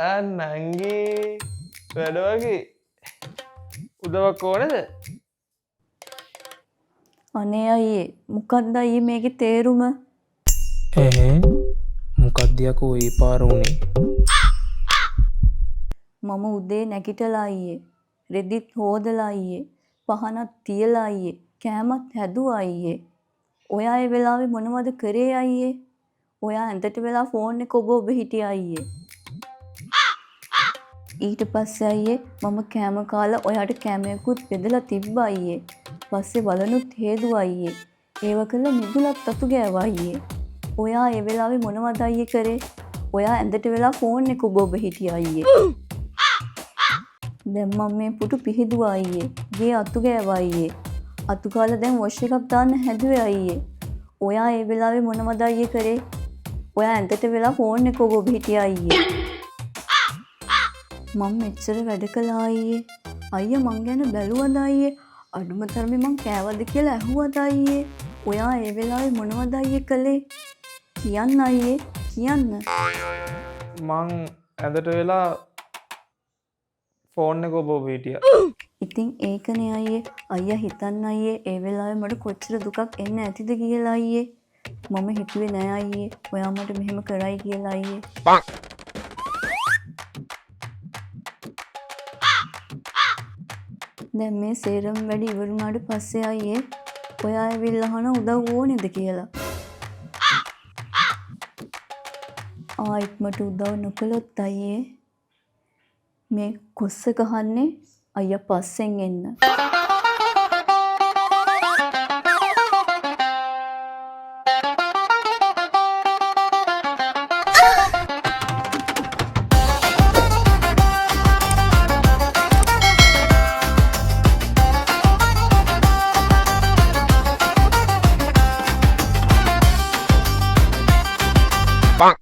නංගි වැඩ වගේ උදවක් ඕනේද? අනේ අයියේ මොකක්ද අයියේ මේකේ තේරුම? මොකක්ද යකෝ ඒ පාර උනේ? මම උදේ නැගිටලා අයියේ රෙදිත් හොදලා අයියේ පහනක් තියලා අයියේ කෑමත් හැදුවා අයියේ. ඔයා ඒ වෙලාවේ මොනවද කරේ අයියේ? ඔයා ඇඳට වෙලා ෆෝන් එක ඔබ හිටියා අයියේ. ඊට පස්සේ අයියේ මම කෑම කාලා ඔයාට කෑමයකුත් බෙදලා තිබ්බා අයියේ. පස්සේ බලනුත් හේදුවා අයියේ. ඒව කළා මිදුලත් අතු ගෑවා අයියේ. ඔයා ඒ වෙලාවේ මොනවද අයියේ කරේ? ඔයා ඇඳට වෙලා ෆෝන් එක ඔබ හිටියා අයියේ. දැන් මම මේ පුටු පිහිදුවා අයියේ. ගේ අතු ගෑවා අයියේ. අතු කාලා දැන් වොෂ් එකක් දාන්න හැදුවේ අයියේ. ඔයා ඒ වෙලාවේ මොනවද අයියේ කරේ? ඔයා ඇඳට වෙලා ෆෝන් එක ඔබ හිටියා අයියේ. මම මෙච්චර වැඩ කළා අයියේ. අයියා මං ගැන බැලුවද අයියේ? අඩුම තරමේ මං කෑවද කියලා ඇහුවද අයියේ? ඔයා ඒ වෙලාවේ මොනවද අයියේ කළේ? කියන්න අයියේ කියන්න. මං ඇඳට වෙලා ෆෝන් එක ඔබ හිටියා. ඉතින් ඒකනේ අයියේ. අයියා හිතන්න අයියේ ඒ වෙලාවේ මට කොච්චර දුකක් එන්න ඇතිද කියලා අයියේ. මම හිතුවේ නෑ අයියේ ඔයා මට මෙහෙම කරයි කියලා අයියේ. දැන් මේ සේරම වැඩි ඉවර වුණාට පස්සේ අයියේ ඔයා ඇවිල්ලා අහන උදව් ඕනේද කියලා. ආයිත් මට උදව් නොකළොත් අයියේ මේ කොස්ස ගහන්නේ අයියා පස්සෙන් එන්න.